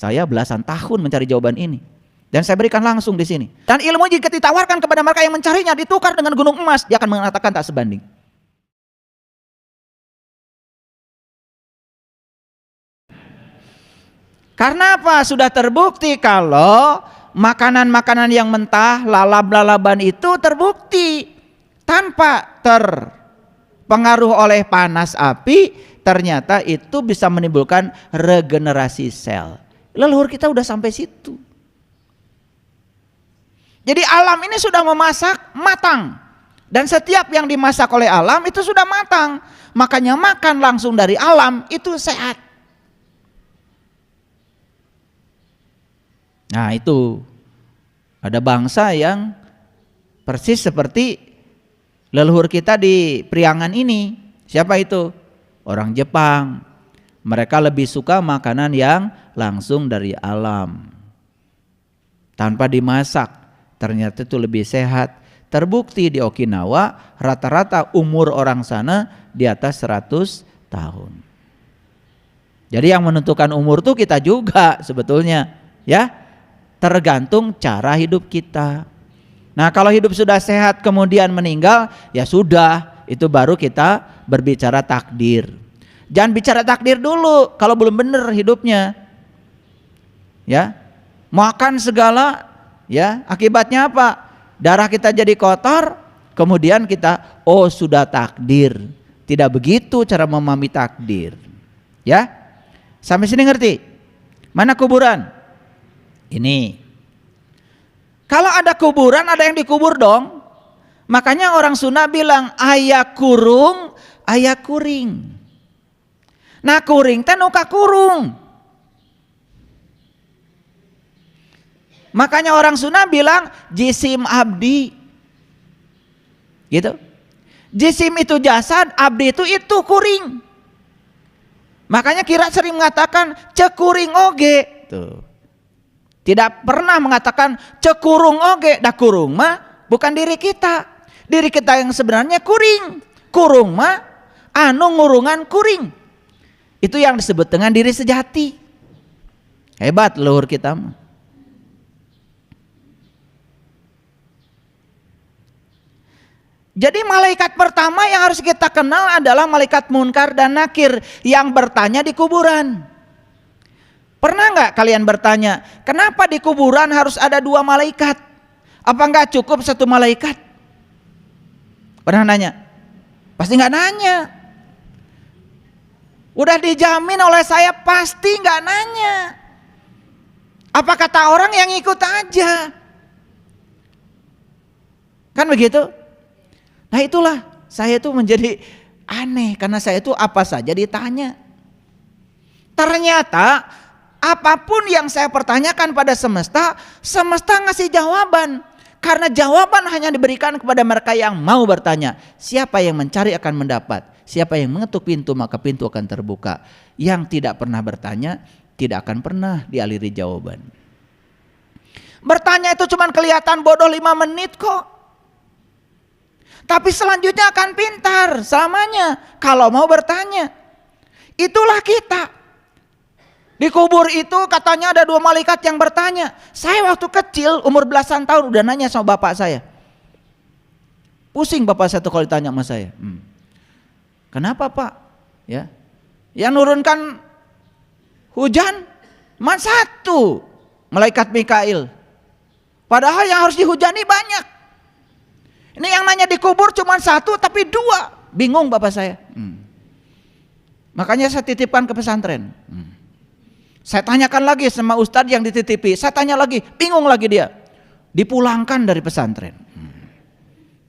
Saya belasan tahun mencari jawaban ini. Dan saya berikan langsung di sini. Dan ilmu jika ditawarkan kepada mereka yang mencarinya, ditukar dengan gunung emas, dia akan mengatakan tak sebanding. Karena apa? Sudah terbukti kalau makanan-makanan yang mentah, lalap-lalaban itu terbukti tanpa terpengaruh oleh panas api, ternyata itu bisa menimbulkan regenerasi sel. Leluhur kita udah sampai situ. Jadi alam ini sudah memasak matang. Dan setiap yang dimasak oleh alam itu sudah matang. Makanya makan langsung dari alam itu sehat. Nah itu ada bangsa yang persis seperti leluhur kita di Priangan ini. Siapa itu? Orang Jepang. Mereka lebih suka makanan yang langsung dari alam, tanpa dimasak. Ternyata itu lebih sehat. Terbukti di Okinawa rata-rata umur orang sana di atas 100 tahun. Jadi yang menentukan umur tuh kita juga sebetulnya, ya. Tergantung cara hidup kita. Nah, kalau hidup sudah sehat kemudian meninggal, ya sudah, itu baru kita berbicara takdir. Jangan bicara takdir dulu kalau belum benar hidupnya. Ya. Makan segala, ya, akibatnya apa? Darah kita jadi kotor, kemudian kita sudah takdir. Tidak begitu cara memahami takdir. Ya. Sampai sini ngerti? Mana kuburan? Ini. Kalau ada kuburan, ada yang dikubur dong. Makanya orang Sunda bilang aya kurung, aya kuring. Nah kuring teh nuka kurung. Makanya orang Sunda bilang jisim abdi. Gitu. Jisim itu jasad, abdi itu kuring. Makanya Kira sering mengatakan cekuring oge. Tuh. Tidak pernah mengatakan cekurung oge. Dah kurung mah bukan diri kita. Diri kita yang sebenarnya kuring. Kurung mah anu ngurungan kuring. Itu yang disebut dengan diri sejati. Hebat leluhur kita mah. Jadi malaikat pertama yang harus kita kenal adalah malaikat Munkar dan Nakir yang bertanya di kuburan. Pernah nggak kalian bertanya, kenapa di kuburan harus ada 2 malaikat? Apa nggak cukup 1 malaikat? Pernah nanya? Pasti nggak nanya. Udah dijamin oleh saya pasti nggak nanya. Apa kata orang yang ikut aja? Kan begitu? Nah itulah saya itu menjadi aneh karena saya itu apa saja ditanya. Ternyata apapun yang saya pertanyakan pada semesta, semesta ngasih jawaban. Karena jawaban hanya diberikan kepada mereka yang mau bertanya. Siapa yang mencari akan mendapat. Siapa yang mengetuk pintu maka pintu akan terbuka. Yang tidak pernah bertanya tidak akan pernah dialiri jawaban. Bertanya itu cuma kelihatan bodoh 5 menit kok. Tapi selanjutnya akan pintar selamanya kalau mau bertanya. Itulah kita. Di kubur itu katanya ada 2 malaikat yang bertanya. Saya waktu kecil umur belasan tahun udah nanya sama bapak saya. Pusing bapak saya tuh kalau ditanya sama saya. Kenapa pak? Ya, yang nurunkan hujan cuma 1, malaikat Mikail. Padahal yang harus dihujani banyak. Ini yang nanya di kubur cuma 1 tapi 2. Bingung bapak saya. Makanya saya titipkan ke pesantren. Saya tanyakan lagi sama ustadz yang dititipi. Saya tanya lagi, bingung lagi dia. Dipulangkan dari pesantren.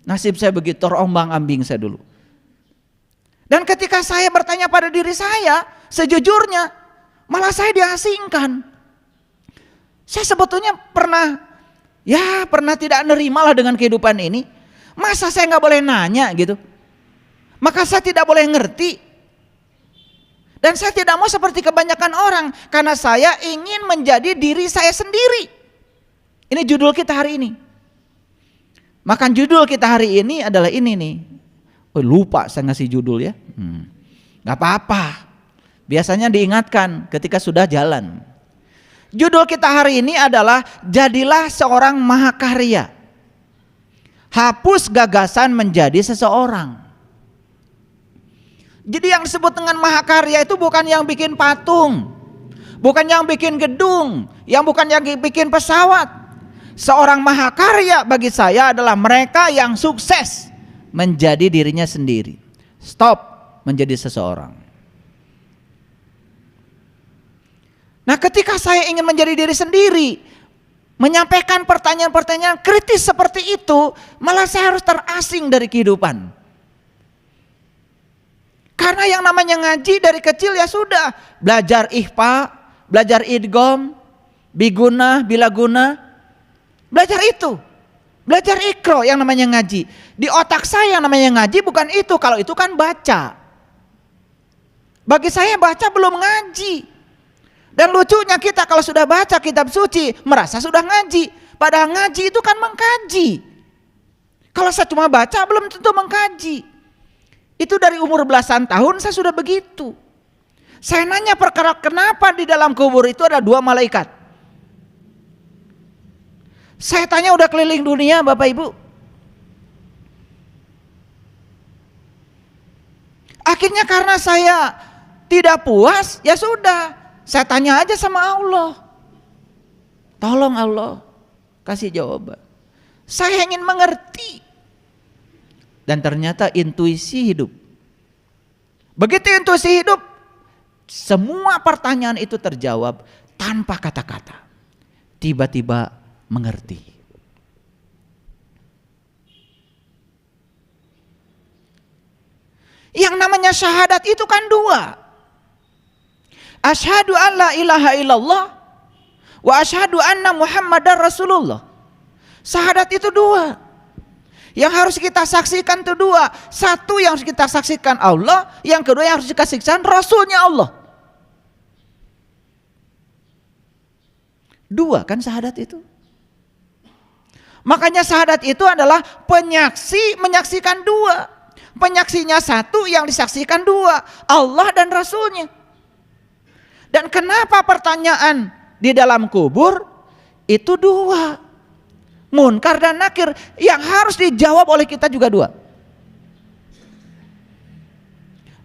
Nasib saya begitu, terombang-ambing saya dulu. Dan ketika saya bertanya pada diri saya, sejujurnya malah saya diasingkan. Saya sebetulnya pernah tidak nerima lah dengan kehidupan ini. Masa saya nggak boleh nanya gitu? Maka saya tidak boleh ngerti. Dan saya tidak mau seperti kebanyakan orang. Karena saya ingin menjadi diri saya sendiri. Ini judul kita hari ini. Maka judul kita hari ini adalah ini nih. Lupa saya ngasih judul ya. Gak apa-apa. Biasanya diingatkan ketika sudah jalan. Judul kita hari ini adalah jadilah seorang mahakarya. Hapus gagasan menjadi seseorang. Jadi yang disebut dengan mahakarya itu bukan yang bikin patung, bukan yang bikin gedung, bukan yang bikin pesawat. Seorang mahakarya bagi saya adalah mereka yang sukses menjadi dirinya sendiri. Stop menjadi seseorang. Nah, ketika saya ingin menjadi diri sendiri, menyampaikan pertanyaan-pertanyaan kritis seperti itu, malah saya harus terasing dari kehidupan. Karena yang namanya ngaji dari kecil ya sudah, belajar ihfa, belajar idgham, biguna, bilaguna, belajar itu. Belajar ikro yang namanya ngaji. Di otak saya yang namanya ngaji bukan itu, kalau itu kan baca. Bagi saya baca belum ngaji. Dan lucunya kita kalau sudah baca kitab suci merasa sudah ngaji. Padahal ngaji itu kan mengkaji. Kalau saya cuma baca belum tentu mengkaji. Itu dari umur belasan tahun saya sudah begitu. Saya nanya perkara kenapa di dalam kubur itu ada 2 malaikat. Saya tanya udah keliling dunia Bapak Ibu. Akhirnya karena saya tidak puas, ya sudah. Saya tanya aja sama Allah. Tolong Allah kasih jawaban. Saya ingin mengerti. Dan ternyata intuisi hidup. Begitu intuisi hidup, semua pertanyaan itu terjawab tanpa kata-kata. Tiba-tiba mengerti. Yang namanya syahadat itu kan 2. Asyhadu an la ilaha illallah wa asyhadu anna Muhammadar Rasulullah. Syahadat itu 2. Yang harus kita saksikan itu 2. Satu yang harus kita saksikan Allah, yang kedua yang harus kita saksikan Rasulnya Allah. 2 kan syahadat itu. Makanya syahadat itu adalah penyaksi menyaksikan 2. Penyaksinya 1, yang disaksikan 2, Allah dan Rasulnya. Dan kenapa pertanyaan di dalam kubur itu 2? Munkar dan nakir yang harus dijawab oleh kita juga 2.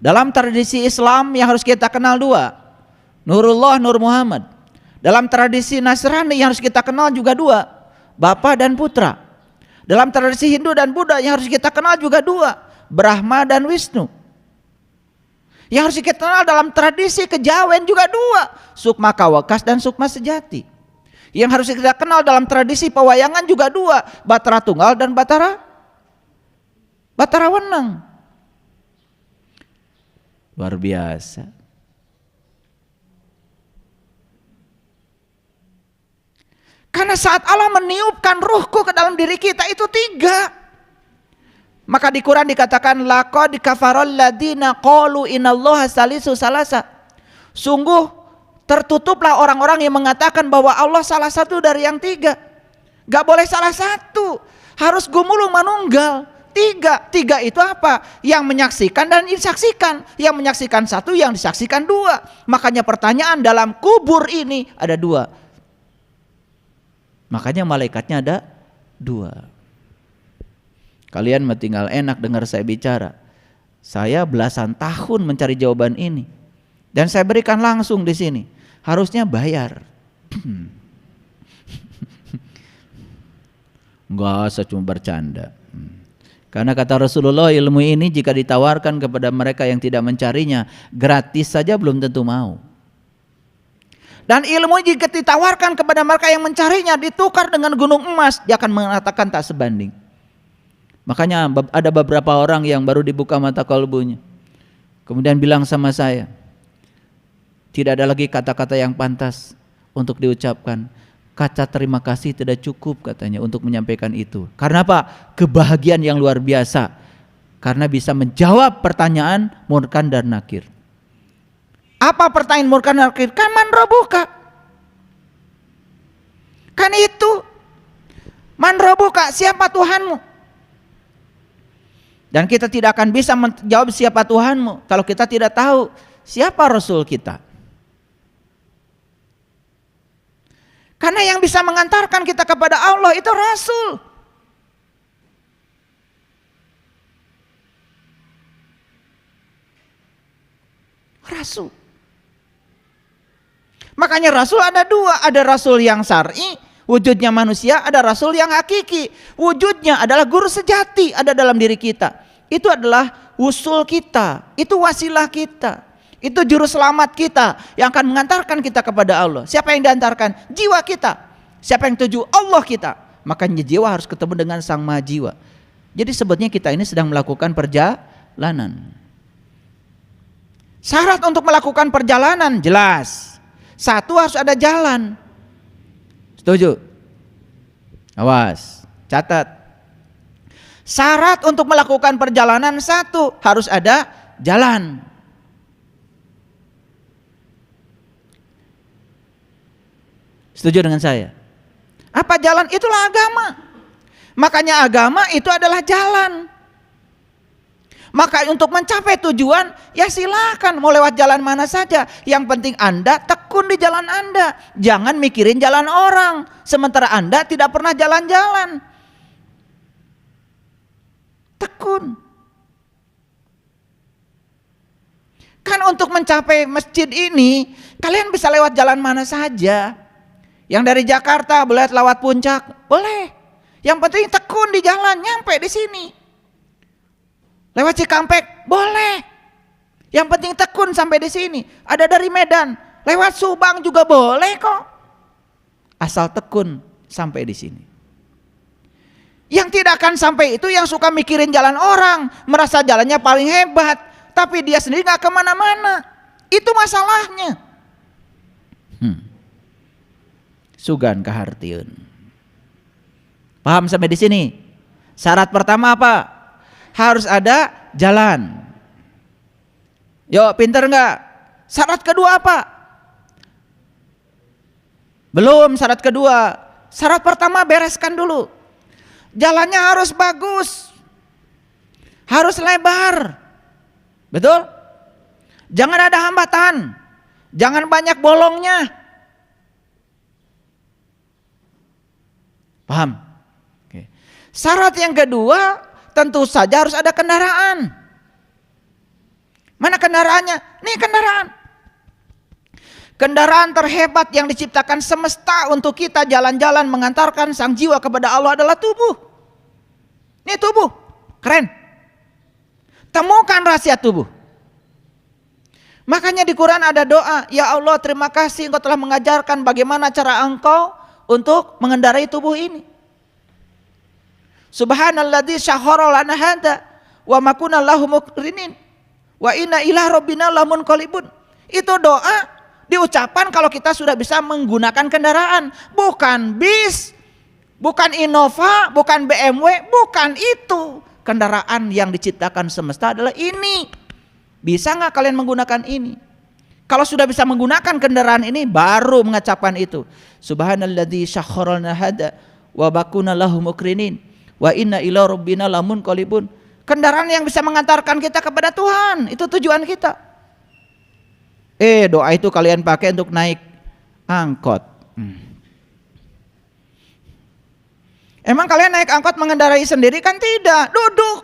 Dalam tradisi Islam yang harus kita kenal 2. Nurullah, Nur Muhammad. Dalam tradisi Nasrani yang harus kita kenal juga 2. Bapa dan putra. Dalam tradisi Hindu dan Buddha yang harus kita kenal juga 2. Brahma dan Wisnu. Yang harus kita kenal dalam tradisi kejawen juga 2. Sukma Kawakas dan Sukma Sejati. Yang harus kita kenal dalam tradisi pewayangan juga 2. Batara Tunggal dan Batara Wenang. Luar biasa. Karena saat Allah meniupkan ruhku ke dalam diri kita itu 3. Maka di Quran dikatakan laqad kafaral ladina qalu innallaha salisu salasa. Sungguh tertutuplah orang-orang yang mengatakan bahwa Allah salah satu dari yang 3. Gak boleh salah satu, harus gumulung manunggal. 3 itu apa? Yang menyaksikan dan disaksikan. Yang menyaksikan 1, yang disaksikan 2. Makanya pertanyaan dalam kubur ini ada 2. Makanya malaikatnya ada 2. Kalian tinggal enak dengar saya bicara. Saya belasan tahun mencari jawaban ini. Dan saya berikan langsung di sini. Harusnya bayar. Enggak, saya cuma bercanda. Karena kata Rasulullah, ilmu ini jika ditawarkan kepada mereka yang tidak mencarinya, gratis saja belum tentu mau. Dan ilmu jika ditawarkan kepada mereka yang mencarinya, ditukar dengan gunung emas, dia akan mengatakan tak sebanding. Makanya ada beberapa orang yang baru dibuka mata kalbunya, kemudian bilang sama saya, tidak ada lagi kata-kata yang pantas untuk diucapkan. Kata terima kasih tidak cukup katanya untuk menyampaikan itu. Karena apa? Kebahagiaan yang luar biasa. Karena bisa menjawab pertanyaan munkar dan nakir. Apa pertanyaan munkar dan nakir? Kan man rabbuka. Kan itu. Man rabbuka, siapa Tuhanmu? Dan kita tidak akan bisa menjawab siapa Tuhanmu kalau kita tidak tahu siapa Rasul kita. Karena yang bisa mengantarkan kita kepada Allah itu Rasul. Rasul. Makanya Rasul ada dua, ada Rasul yang syar'i, wujudnya manusia, ada Rasul yang hakiki, wujudnya adalah guru sejati, ada dalam diri kita. Itu adalah usul kita, itu wasilah kita, itu juru selamat kita yang akan mengantarkan kita kepada Allah. Siapa yang diantarkan? Jiwa kita. Siapa yang tuju? Allah kita. Makanya jiwa harus ketemu dengan Sang Maha Jiwa. Jadi sebetulnya kita ini sedang melakukan perjalanan. Syarat untuk melakukan perjalanan jelas. Satu, harus ada jalan. Setuju? Awas, catat. Syarat untuk melakukan perjalanan satu, harus ada jalan. Setuju dengan saya? Apa jalan? Itulah agama. Makanya agama itu adalah jalan. Maka untuk mencapai tujuan, ya silakan mau lewat jalan mana saja. Yang penting Anda tekun di jalan Anda. Jangan mikirin jalan orang, sementara Anda tidak pernah jalan-jalan. Tekun. Kan untuk mencapai masjid ini, kalian bisa lewat jalan mana saja. Yang dari Jakarta boleh lewat Puncak, boleh. Yang penting tekun di jalan, nyampe di sini. Lewat Cikampek, boleh. Yang penting tekun sampai di sini. Ada dari Medan, lewat Subang juga boleh kok. Asal tekun sampai di sini. Yang tidak akan sampai itu yang suka mikirin jalan orang, merasa jalannya paling hebat, tapi dia sendiri gak kemana-mana. Itu masalahnya. Sugan kahartieun. Paham sampai di sini? Syarat pertama apa? Harus ada jalan. Yo, pinter nggak? Syarat kedua apa? Belum syarat kedua. Syarat pertama bereskan dulu. Jalannya harus bagus. Harus lebar. Betul? Jangan ada hambatan. Jangan banyak bolongnya. Paham? Oke. Syarat yang kedua, tentu saja harus ada kendaraan. Mana kendaraannya? Nih kendaraan. Kendaraan terhebat yang diciptakan semesta untuk kita jalan-jalan mengantarkan sang jiwa kepada Allah adalah tubuh. Ini tubuh, keren. Temukan rahasia tubuh. Makanya di Quran ada doa, ya Allah terima kasih Engkau telah mengajarkan bagaimana cara Engkau untuk mengendarai tubuh ini. Subhanalladzi syahhara lana hada wa ma kunna lahu muqrinin wa inna ila rabbina lamunqalibun. Itu doa diucapkan kalau kita sudah bisa menggunakan kendaraan, bukan bis, bukan Innova, bukan BMW, bukan itu. Kendaraan yang diciptakan semesta adalah ini. Bisa nggak kalian menggunakan ini? Kalau sudah bisa menggunakan kendaraan ini, baru mengucapkan itu. Subhanalladzi syahhara lana hada wa ma kunna lahu muqrinin wa inna ila rabbina lamunqalibun. Kendaraan yang bisa mengantarkan kita kepada Tuhan, itu tujuan kita. Doa itu kalian pakai untuk naik angkot. Emang kalian naik angkot mengendarai sendiri? Kan tidak, duduk.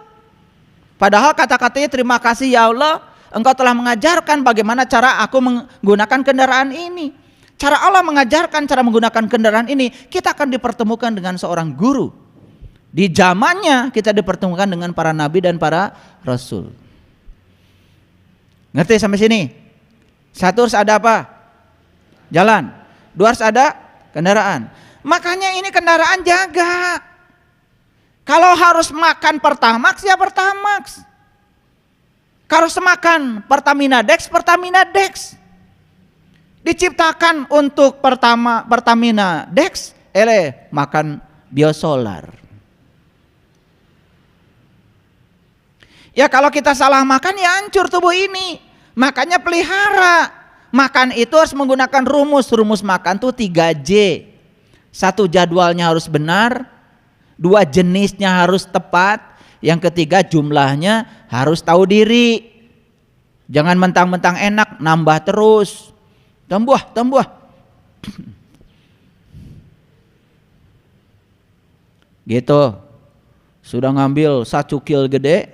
Padahal kata-katanya terima kasih ya Allah, Engkau telah mengajarkan bagaimana cara aku menggunakan kendaraan ini. Cara Allah mengajarkan cara menggunakan kendaraan ini, kita akan dipertemukan dengan seorang guru. Di zamannya kita dipertemukan dengan para nabi dan para rasul. Ngerti sampai sini? Satu, harus ada apa? Jalan. Dua, harus ada kendaraan. Makanya ini kendaraan jaga. Kalau harus makan Pertamax ya Pertamax. Kalau harus makan Pertamina Dex, Pertamina Dex. Diciptakan untuk Pertamina Dex, makan biosolar. Ya kalau kita salah makan ya hancur tubuh ini. Makanya pelihara. Makan itu harus menggunakan rumus. Rumus makan tuh 3J. 1, jadwalnya harus benar. 2, jenisnya harus tepat. Yang ketiga, jumlahnya harus tahu diri. Jangan mentang-mentang enak nambah terus. Tambah. Gitu. Sudah ngambil sacukil gede,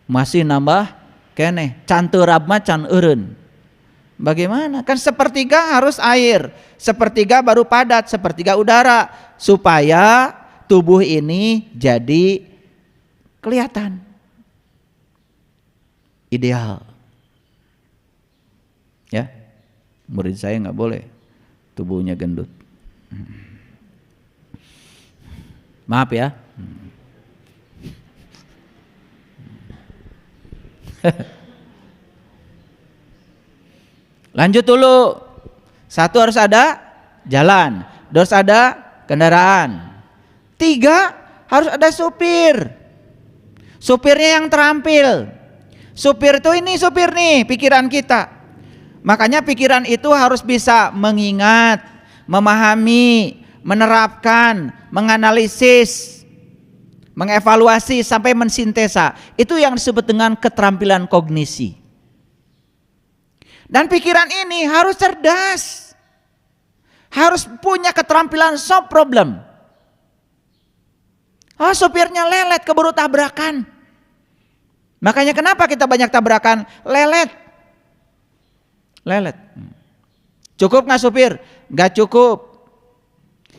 masih nambah keneh, can teurab mah can eureun. Bagaimana? Kan sepertiga harus air, sepertiga baru padat, sepertiga udara, supaya tubuh ini jadi kelihatan ideal. Ya, murid saya nggak boleh tubuhnya gendut. Maaf ya. Lanjut dulu. Satu, harus ada jalan, dua, harus ada kendaraan, tiga, harus ada supir. Supirnya yang terampil. Supir itu ini supir nih pikiran kita. Makanya pikiran itu harus bisa mengingat, memahami, menerapkan, menganalisis, mengevaluasi sampai mensintesa. Itu yang disebut dengan keterampilan kognisi. Dan pikiran ini harus cerdas, harus punya keterampilan solve problem. Oh, supirnya lelet, keburu tabrakan. Makanya kenapa kita banyak tabrakan? Lelet. Cukup nggak supir? Nggak cukup.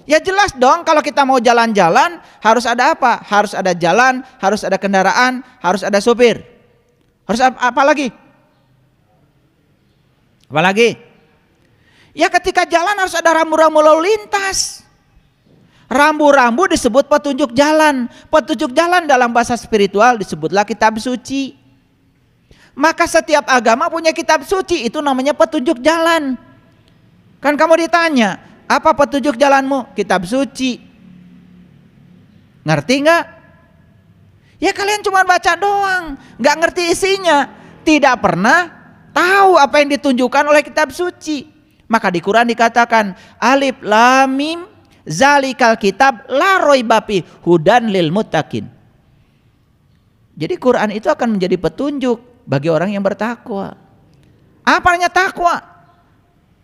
Ya jelas dong, kalau kita mau jalan-jalan harus ada apa? Harus ada jalan, harus ada kendaraan, harus ada supir. Harus apa lagi? Apalagi? Ya ketika jalan harus ada rambu-rambu lalu lintas. Rambu-rambu disebut petunjuk jalan. Petunjuk jalan dalam bahasa spiritual disebutlah kitab suci. Maka setiap agama punya kitab suci, itu namanya petunjuk jalan. Kan kamu ditanya, apa petunjuk jalanmu? Kitab suci. Ngerti nggak? Ya kalian cuma baca doang, nggak ngerti isinya. Tidak pernah tahu apa yang ditunjukkan oleh kitab suci. Maka di Quran dikatakan alif lam mim zalikal kitab la raiba fi hudan lil muttaqin. Jadi Quran itu akan menjadi petunjuk bagi orang yang bertakwa. Apa artinya takwa?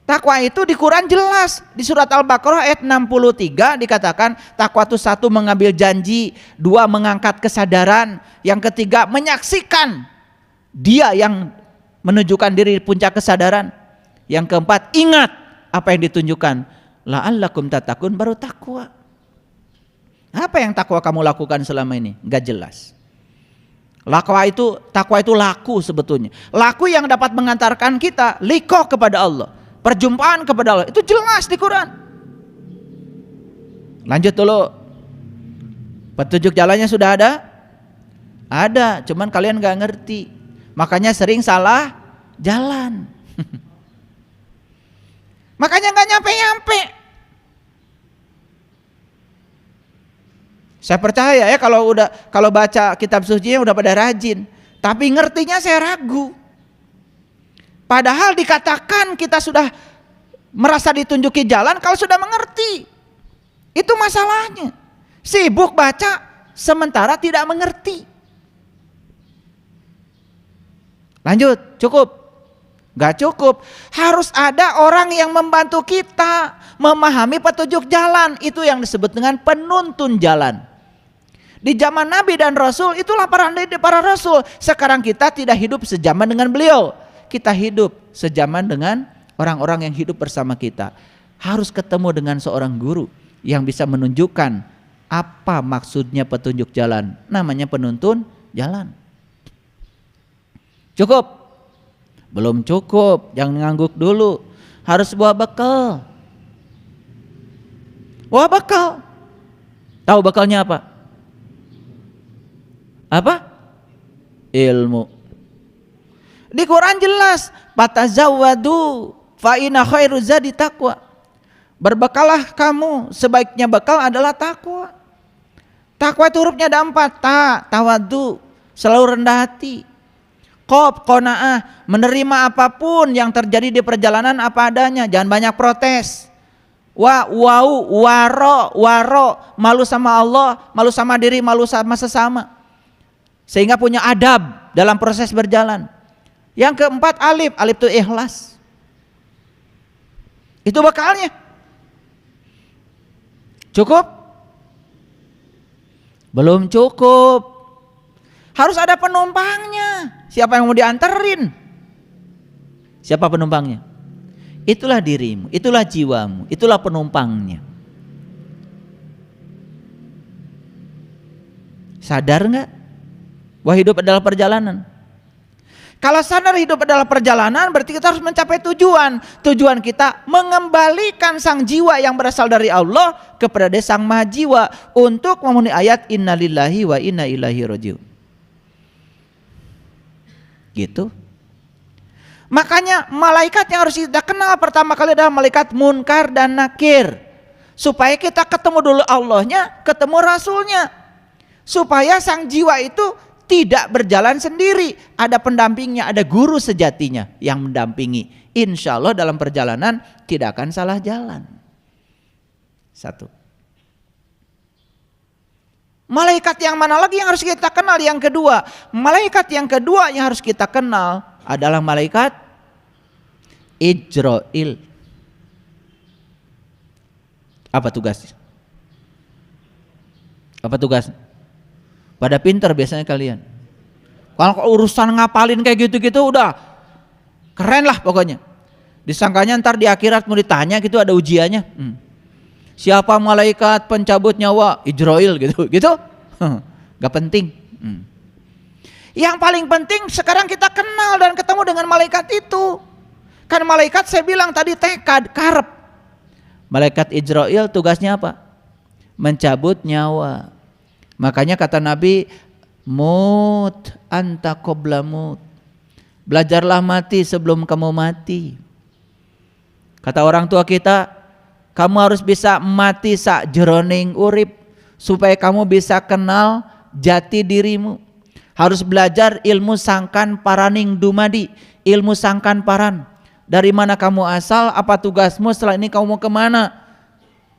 Takwa itu di Quran jelas. Di surat Al-Baqarah ayat 63 dikatakan takwa itu satu, mengambil janji, dua, mengangkat kesadaran, yang ketiga menyaksikan dia yang menunjukkan diri puncak kesadaran. Yang keempat, ingat apa yang ditunjukkan. La'allakum tattaqun, baru takwa. Apa yang takwa kamu lakukan selama ini? Enggak jelas. Takwa itu laku sebetulnya. Laku yang dapat mengantarkan kita liqah kepada Allah, perjumpaan kepada Allah. Itu jelas di Quran. Lanjut dulu. Petunjuk jalannya sudah ada? Ada, cuman kalian enggak ngerti. Makanya sering salah jalan. Makanya nggak nyampe-nyampe. Saya percaya ya kalau baca kitab sucinya udah pada rajin, tapi ngertinya saya ragu. Padahal dikatakan kita sudah merasa ditunjuki jalan kalau sudah mengerti. Itu masalahnya. Sibuk baca sementara tidak mengerti. Lanjut, cukup? Gak cukup. Harus ada orang yang membantu kita memahami petunjuk jalan. Itu yang disebut dengan penuntun jalan. Di zaman Nabi dan Rasul itulah para Rasul. Sekarang kita tidak hidup sejaman dengan beliau. Kita hidup sejaman dengan orang-orang yang hidup bersama kita. Harus ketemu dengan seorang guru yang bisa menunjukkan apa maksudnya petunjuk jalan. Namanya penuntun jalan. Cukup? Belum cukup, jangan ngangguk dulu. Harus bawa bekal. Bawa bekal. Tahu bekalnya apa? Apa? Ilmu. Di Quran jelas, fatazawwadu fa inna khairu zadi taqwa. Berbekalah kamu, sebaiknya bekal adalah takwa. Takwa itu hurufnya ada 4, tawadu, selalu rendah hati. Qof, qanaah, menerima apapun yang terjadi di perjalanan apa adanya, jangan banyak protes. Waro, malu sama Allah, malu sama diri, malu sama sesama. Sehingga punya adab dalam proses berjalan. Yang keempat, alif itu ikhlas. Itu bekalnya. Cukup? Belum cukup. Harus ada penumpangnya. Siapa yang mau dianterin? Siapa penumpangnya? Itulah dirimu, itulah jiwamu, itulah penumpangnya. Sadar nggak? Bahwa hidup adalah perjalanan. Kalau sadar hidup adalah perjalanan, berarti kita harus mencapai tujuan. Tujuan kita mengembalikan sang jiwa yang berasal dari Allah kepada sang maha jiwa untuk memenuhi ayat innalillahi wa inna ilaihi rajiun. Gitu. Makanya malaikat yang harus kita kenal pertama kali adalah malaikat Munkar dan Nakir. Supaya kita ketemu dulu Allahnya, ketemu Rasulnya. Supaya sang jiwa itu tidak berjalan sendiri, ada pendampingnya, ada guru sejatinya yang mendampingi. Insya Allah dalam perjalanan tidak akan salah jalan. Satu. Malaikat yang mana lagi yang harus kita kenal? Yang kedua, malaikat yang kedua yang harus kita kenal adalah malaikat Ijrail. Apa tugasnya? Apa tugasnya? Pada pintar biasanya kalian. Kalau urusan ngapalin kayak gitu-gitu udah keren lah pokoknya. Disangkanya ntar di akhirat mau ditanya gitu ada ujiannya. Siapa malaikat pencabut nyawa? Ijrail gitu. Gitu? Gak penting. Yang paling penting sekarang kita kenal dan ketemu dengan malaikat itu. Kan malaikat saya bilang tadi tekad, karep. Malaikat Ijrail tugasnya apa? Mencabut nyawa. Makanya kata Nabi, mut anta qabla mut. Belajarlah mati sebelum kamu mati. Kata orang tua kita, kamu harus bisa mati sak jroning urip supaya kamu bisa kenal jati dirimu. Harus belajar ilmu sangkan paraning dumadi, ilmu sangkan paran. Dari mana kamu asal, apa tugasmu, setelah ini kamu mau kemana?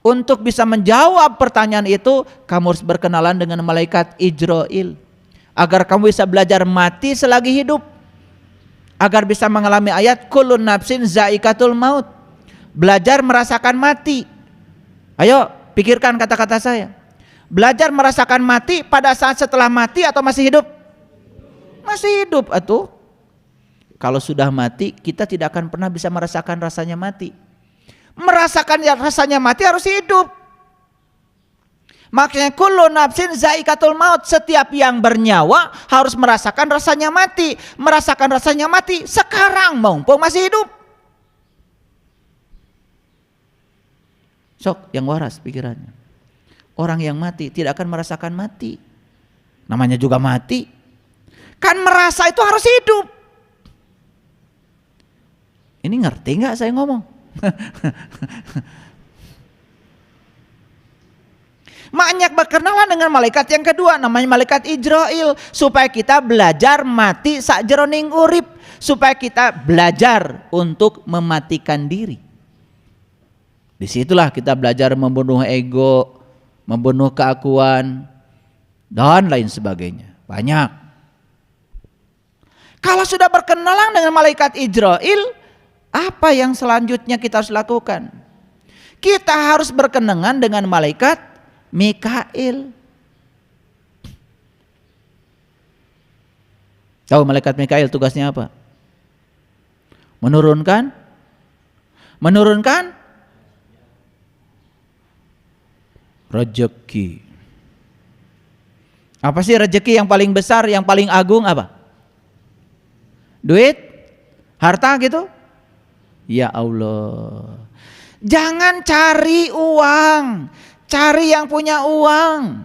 Untuk bisa menjawab pertanyaan itu, kamu harus berkenalan dengan malaikat Ijrail. Agar kamu bisa belajar mati selagi hidup. Agar bisa mengalami ayat kullun nafsin zaikatul maut. Belajar merasakan mati. Ayo pikirkan kata-kata saya. Belajar merasakan mati pada saat setelah mati atau masih hidup? Masih hidup atuh. Kalau sudah mati, kita tidak akan pernah bisa merasakan rasanya mati. Merasakan rasanya mati harus hidup. Makanya kullu nafsin zaikatul maut, setiap yang bernyawa harus merasakan rasanya mati. Merasakan rasanya mati sekarang mumpung masih hidup. Sok yang waras pikirannya. Orang yang mati tidak akan merasakan mati. Namanya juga mati. Kan merasa itu harus hidup. Ini ngerti nggak saya ngomong? Makanya berkenalan dengan malaikat yang kedua, namanya malaikat Ijrail, supaya kita belajar mati sak jroning urip, supaya kita belajar untuk mematikan diri. Disitulah kita belajar membunuh ego, membunuh keakuan, dan lain sebagainya. Banyak. Kalau sudah berkenalan dengan malaikat Ijrail, apa yang selanjutnya kita harus lakukan? Kita harus berkenalan dengan malaikat Mikail. Tahu malaikat Mikail tugasnya apa? Menurunkan rezeki. Apa sih rezeki yang paling besar, yang paling agung apa? Duit? Harta gitu? Ya Allah. Jangan cari uang, cari yang punya uang.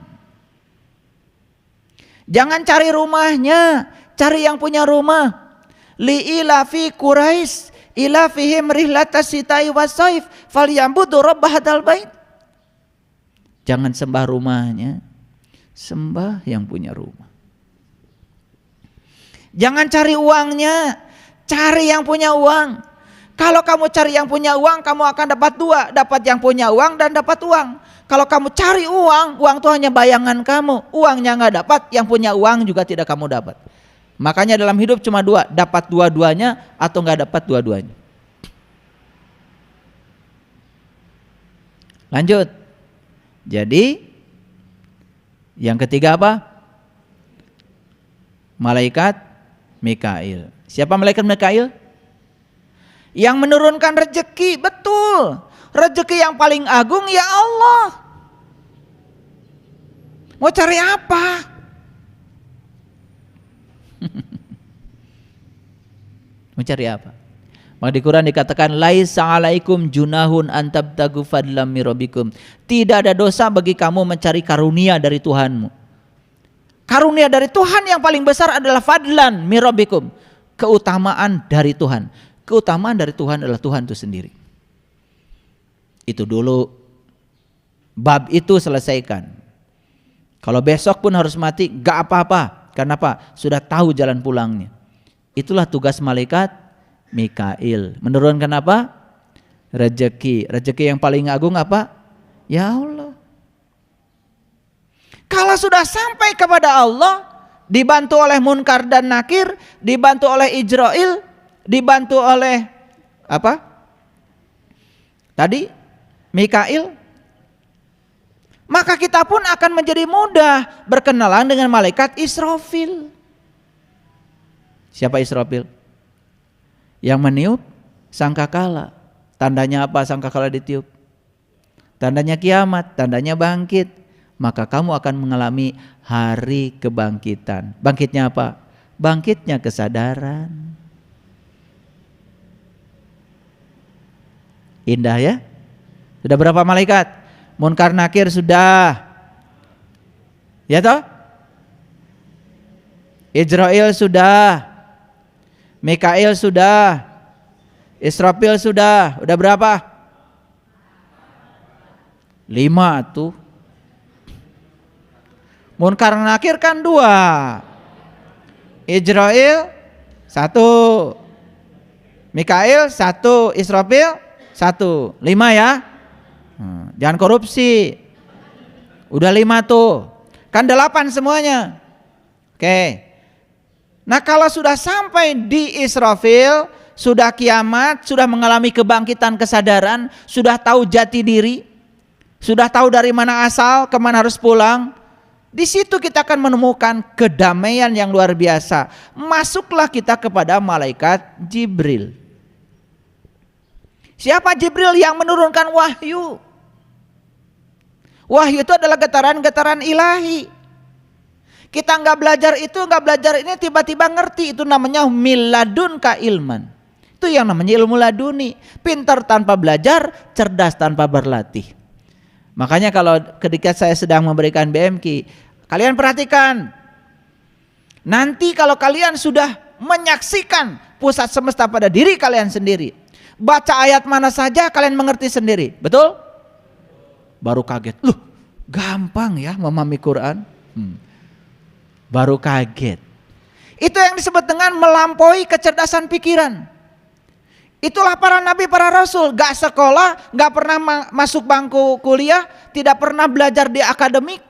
Jangan cari rumahnya, cari yang punya rumah. Li ilafi Quraisy ilafihim rihlatas sitai wasaif falyambudu rabb hadzal bait. Jangan sembah rumahnya, sembah yang punya rumah. Jangan cari uangnya, cari yang punya uang. Kalau kamu cari yang punya uang, kamu akan dapat dua, dapat yang punya uang dan dapat uang. Kalau kamu cari uang, uang itu hanya bayangan kamu, uangnya nggak dapat, yang punya uang juga tidak kamu dapat. Makanya dalam hidup cuma dua, dapat dua-duanya atau nggak dapat dua-duanya. Lanjut. Jadi Yang ketiga apa? Malaikat Mikail. Siapa malaikat Mikail? Yang menurunkan rezeki, betul. Rezeki yang paling agung ya Allah. Mau cari apa? Mau cari apa? Maka di Quran dikatakan laisa alaikum junahun antabtagu fadlam mirabbikum. Tidak ada dosa bagi kamu mencari karunia dari Tuhanmu. Karunia dari Tuhan yang paling besar adalah fadlan mirabbikum, keutamaan dari Tuhan. Keutamaan dari Tuhan adalah Tuhan itu sendiri. Itu dulu, bab itu selesaikan. Kalau besok pun harus mati, gak apa-apa. Karena apa? Sudah tahu jalan pulangnya. Itulah tugas malaikat Mikail. Menurunkan apa? Rezeki. Rezeki yang paling agung apa? Ya Allah. Kalau sudah sampai kepada Allah, dibantu oleh Munkar dan Nakir, dibantu oleh Ijrail, dibantu oleh apa? Tadi Mikail. Maka kita pun akan menjadi mudah berkenalan dengan malaikat Israfil. Siapa Israfil? Yang meniup sangkakala. Tandanya apa sangkakala ditiup? Tandanya kiamat, tandanya bangkit. Maka kamu akan mengalami hari kebangkitan. Bangkitnya apa? Bangkitnya kesadaran. Indah ya? Sudah berapa malaikat? Munkar Nakir sudah. Ya toh? Ijrail sudah. Mikail sudah. Israfil sudah. Udah berapa? 5 tuh. Munkar Nakir kan 2. Ijrail 1. Mikail 1. Israfil 1. 5 ya. Jangan korupsi. Udah 5 tuh. Kan 8 semuanya. Oke. Nah kalau sudah sampai di Israfil, sudah kiamat, sudah mengalami kebangkitan kesadaran, sudah tahu jati diri, sudah tahu dari mana asal, kemana harus pulang. Di situ kita akan menemukan kedamaian yang luar biasa. Masuklah kita kepada malaikat Jibril. Siapa Jibril yang menurunkan wahyu? Wahyu itu adalah getaran-getaran ilahi. Kita nggak belajar itu, nggak belajar ini, tiba-tiba ngerti. Itu namanya miladun ka ilman. Itu yang namanya ilmu laduni. Pintar tanpa belajar, cerdas tanpa berlatih. Makanya kalau ketika saya sedang memberikan BMK, kalian perhatikan. Nanti kalau kalian sudah menyaksikan pusat semesta pada diri kalian sendiri, baca ayat mana saja kalian mengerti sendiri. Betul? Baru kaget. Loh, gampang ya memahami Quran. Baru kaget. Itu yang disebut dengan melampaui kecerdasan pikiran. Itulah para nabi, para rasul, gak sekolah, gak pernah masuk bangku kuliah, tidak pernah belajar di akademik.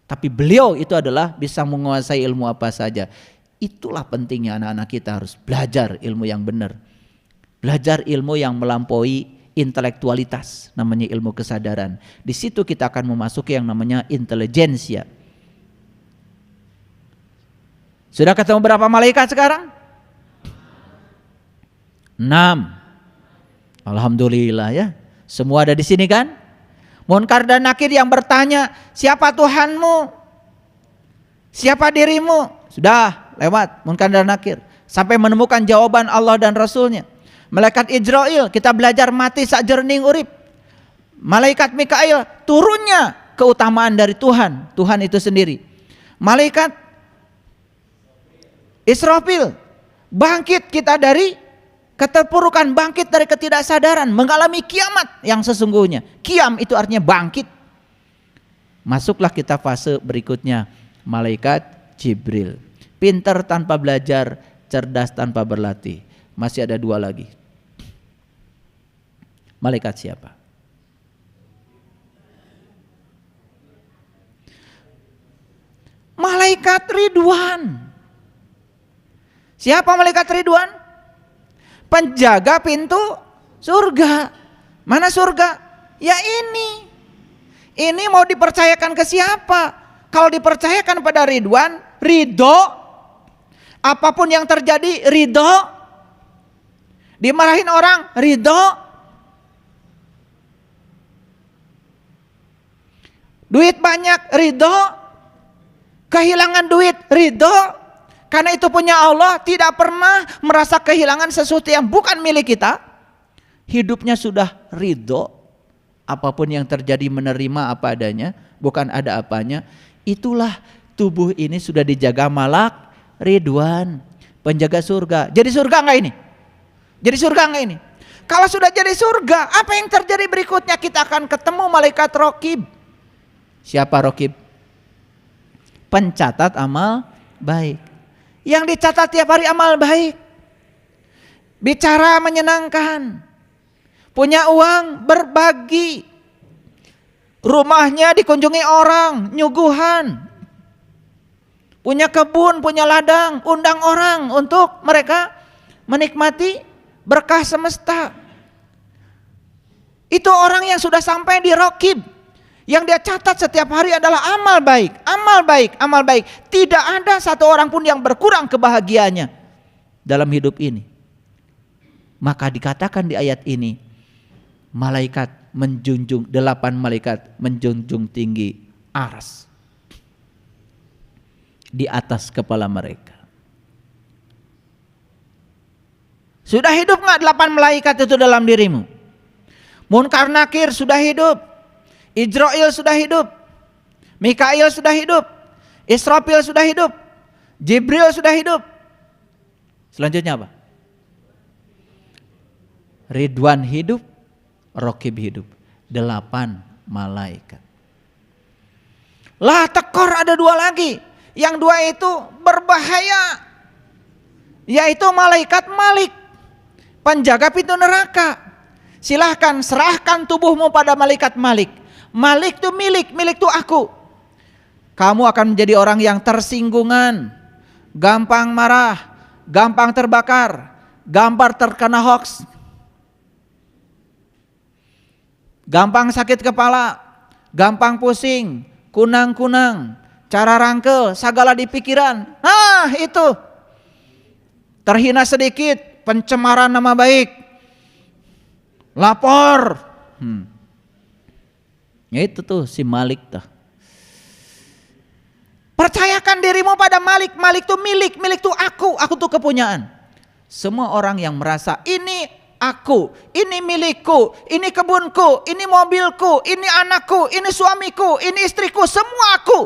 Tapi beliau itu adalah bisa menguasai ilmu apa saja. Itulah pentingnya anak-anak kita harus belajar ilmu yang benar. Belajar ilmu yang melampaui intelektualitas, namanya ilmu kesadaran. Di situ kita akan memasuki yang namanya intelijensia. Sudah ketemu berapa malaikat sekarang? 6. Alhamdulillah ya. Semua ada di sini kan? Munkar dan Nakir yang bertanya, siapa Tuhanmu? Siapa dirimu? Sudah lewat Munkar dan Nakir. Sampai menemukan jawaban Allah dan Rasulnya. Malaikat Ijrail, kita belajar mati sak jerning urip. Malaikat Mikail, turunnya keutamaan dari Tuhan. Tuhan itu sendiri. Malaikat Israfil, bangkit kita dari keterpurukan, bangkit dari ketidaksadaran, mengalami kiamat yang sesungguhnya. Kiam itu artinya bangkit. Masuklah kita fase berikutnya, malaikat Jibril. Pintar tanpa belajar, cerdas tanpa berlatih. Masih ada 2 lagi. Malaikat siapa? Malaikat Ridwan. Siapa malaikat Ridwan? Penjaga pintu surga. Mana surga? Ya ini. Ini mau dipercayakan ke siapa? Kalau dipercayakan pada Ridwan, ridho, apapun yang terjadi ridho, dimarahin orang ridho, duit banyak ridho, kehilangan duit ridho, karena itu punya Allah, tidak pernah merasa kehilangan sesuatu yang bukan milik kita. Hidupnya sudah ridho, apapun yang terjadi menerima apa adanya, bukan ada apanya. Itulah tubuh ini sudah dijaga malak Ridwan, penjaga surga. Jadi surga enggak ini? Jadi surga enggak ini? Kalau sudah jadi surga, apa yang terjadi berikutnya? Kita akan ketemu malaikat Raqib. Siapa Raqib? Pencatat amal baik. Yang dicatat tiap hari amal baik. Bicara menyenangkan. Punya uang berbagi. Rumahnya dikunjungi orang, nyuguhan. Punya kebun, punya ladang, undang orang untuk mereka menikmati berkah semesta. Itu orang yang sudah sampai di Raqib. Yang dia catat setiap hari adalah amal baik, amal baik, amal baik. Tidak ada satu orang pun yang berkurang kebahagiaannya dalam hidup ini. Maka dikatakan di ayat ini, malaikat menjunjung, 8 malaikat menjunjung tinggi aras di atas kepala mereka. Sudah hidup enggak 8 malaikat itu dalam dirimu? Munkar Nakir sudah hidup, Ijrail sudah hidup, Mikail sudah hidup, Israfil sudah hidup, Jibril sudah hidup. Selanjutnya apa? Ridwan hidup, Raqib hidup, 8 malaikat. Lah tekor ada 2 lagi. Yang 2 itu berbahaya, yaitu malaikat Malik, penjaga pintu neraka. Silahkan serahkan tubuhmu pada malaikat Malik. Malik itu milik, milik itu aku. Kamu akan menjadi orang yang tersinggungan, gampang marah, gampang terbakar, gampang terkena hoax, gampang sakit kepala, gampang pusing, kunang-kunang, cara rangkel, segala di pikiran. Nah itu, terhina sedikit, pencemaran nama baik, lapor. Ya itu tuh si Malik tuh. Percayakan dirimu pada Malik. Malik tuh milik, milik tuh aku tuh kepunyaan. Semua orang yang merasa ini aku, ini milikku, ini kebunku, ini mobilku, ini anakku, ini suamiku, ini istriku, semua aku.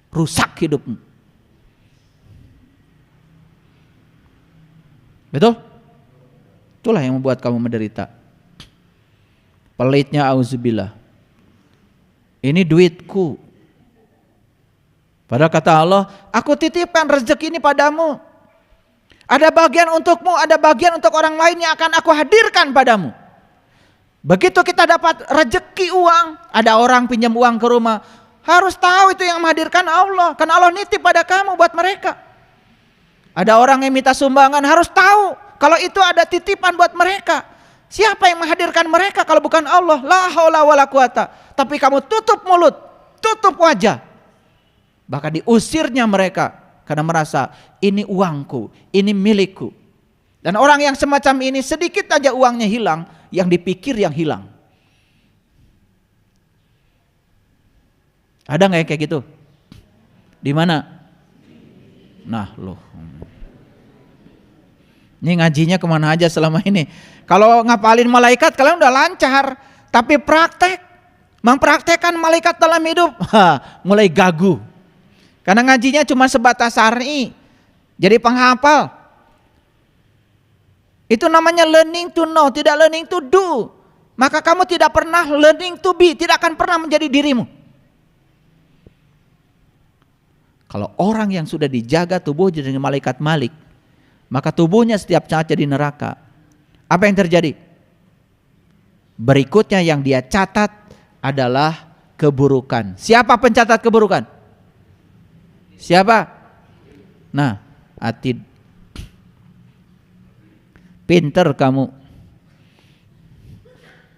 Rusak hidupmu. Betul? Itulah yang membuat kamu menderita. Pelitnya auzubillah. Ini duitku. Padahal kata Allah, aku titipkan rezeki ini padamu. Ada bagian untukmu, ada bagian untuk orang lain yang akan aku hadirkan padamu. Begitu kita dapat rezeki uang, ada orang pinjam uang ke rumah, harus tahu itu yang menghadirkan Allah. Karena Allah nitip pada kamu buat mereka. Ada orang yang minta sumbangan, harus tahu kalau itu ada titipan buat mereka. Siapa yang menghadirkan mereka kalau bukan Allah? La haula wala quwata. Tapi kamu tutup mulut, tutup wajah. Bahkan diusirnya mereka karena merasa ini uangku, ini milikku. Dan orang yang semacam ini sedikit aja uangnya hilang, yang dipikir yang hilang. Ada nggak yang kayak gitu? Di mana? Nah loh. Ini ngajinya kemana aja selama ini? Kalau ngapalin malaikat kalian udah lancar, tapi mempraktekkan malaikat dalam hidup, mulai gagu. Karena ngajinya cuma sebatas syar'i, jadi penghafal. Itu namanya learning to know, tidak learning to do. Maka kamu tidak pernah learning to be, tidak akan pernah menjadi dirimu. Kalau orang yang sudah dijaga tubuhnya dengan malaikat Malik, maka tubuhnya setiap saat jadi neraka. Apa yang terjadi? Berikutnya yang dia catat adalah keburukan. Siapa pencatat keburukan? Siapa? Nah, Atid. Pinter kamu.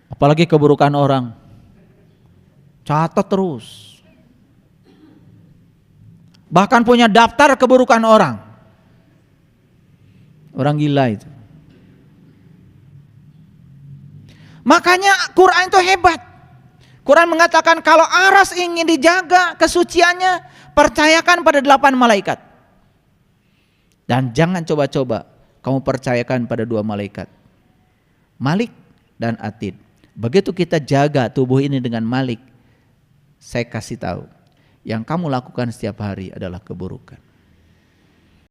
Apalagi keburukan orang. Catat terus. Bahkan punya daftar keburukan orang. Orang gila itu. Makanya Quran itu hebat. Quran mengatakan kalau aras ingin dijaga kesuciannya, percayakan pada 8 malaikat. Dan jangan coba-coba kamu percayakan pada 2 malaikat. Malik dan Atid. Begitu kita jaga tubuh ini dengan Malik, saya kasih tahu, yang kamu lakukan setiap hari adalah keburukan.